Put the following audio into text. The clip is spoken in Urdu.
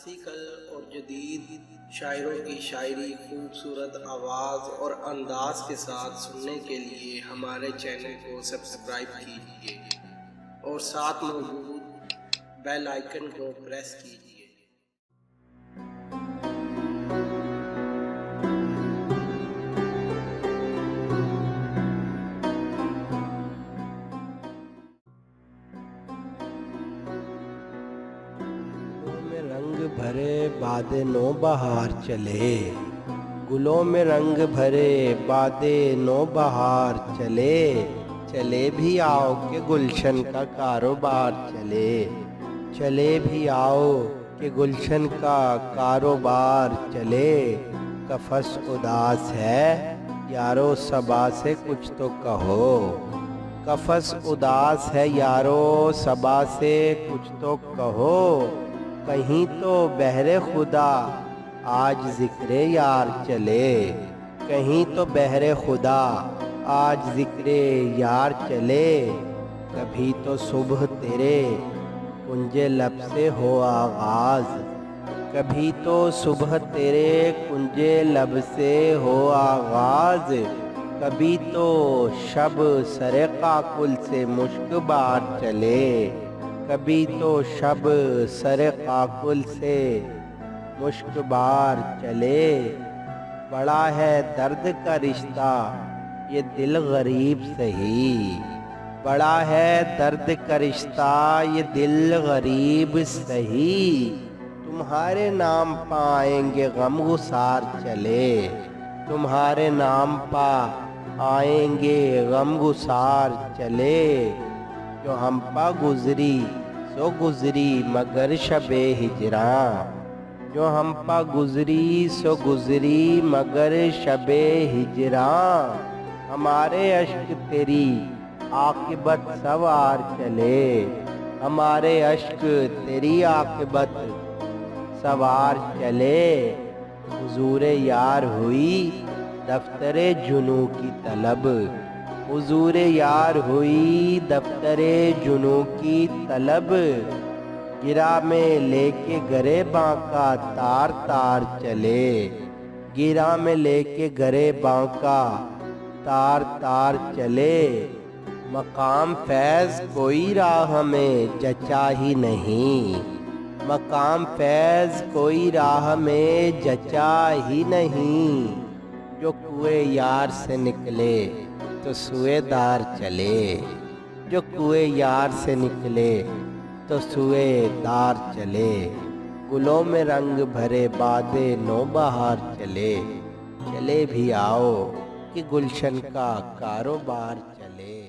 کلاسیکل اور جدید شاعروں کی شاعری خوبصورت آواز اور انداز کے ساتھ سننے کے لیے ہمارے چینل کو سبسکرائب کیجیے اور ساتھ موجود بیل آئیکن کو پریس کیجیے۔ رنگ بھرے باد نو بہار چلے، گلوں میں رنگ بھرے باد نو بہار چلے، چلے بھی آؤ کہ گلشن کا کاروبار چلے، چلے بھی آؤ کہ گلشن کا کاروبار چلے۔ قفس اداس ہے یارو صبا سے کچھ تو کہو، قفس اداس ہے یارو صبا سے کچھ تو کہو، کہیں تو بہر خدا آج ذکر یار چلے، کہیں تو بہر خدا آج ذکر یار چلے۔ کبھی تو صبح تیرے کنج لب سے ہو آغاز، کبھی تو صبح تیرے کنج لب سے ہو آغاز، کبھی تو شب سر قاقل سے مشک بار چلے، کبھی تو شب سر قاقل سے مشک بار چلے۔ بڑا ہے درد کا رشتہ یہ دل غریب سہی، بڑا ہے درد کا رشتہ یہ دل غریب سہی، تمہارے نام پہ آئیں گے غم گسار چلے، تمہارے نام پہ آئیں گے غم گسار چلے۔ جو ہم پہ گزری سو گزری مگر شب ہجراں، جو ہم پہ گزری سو گزری مگر شب ہجراں، ہمارے اشک تیری عاقبت سوار چلے، ہمارے اشک تیری عاقبت سوار چلے۔ حضور یار ہوئی دفتر جنوں کی طلب، حضور یار ہوئی دفتر جنوں کی طلب، گرا میں لے کے گریباں کا تار تار چلے، گرا میں لے کے گریباں کا تار تار چلے۔ مقام فیض کوئی راہ میں جچا ہی نہیں، مقام فیض کوئی راہ میں جچا ہی نہیں، جو کوئے یار سے نکلے تو سوئے دار چلے، جو کوئے یار سے نکلے تو سوئے دار چلے۔ گلوں میں رنگ بھرے باد نو بہار چلے، چلے بھی آؤ کہ گلشن کا کاروبار چلے۔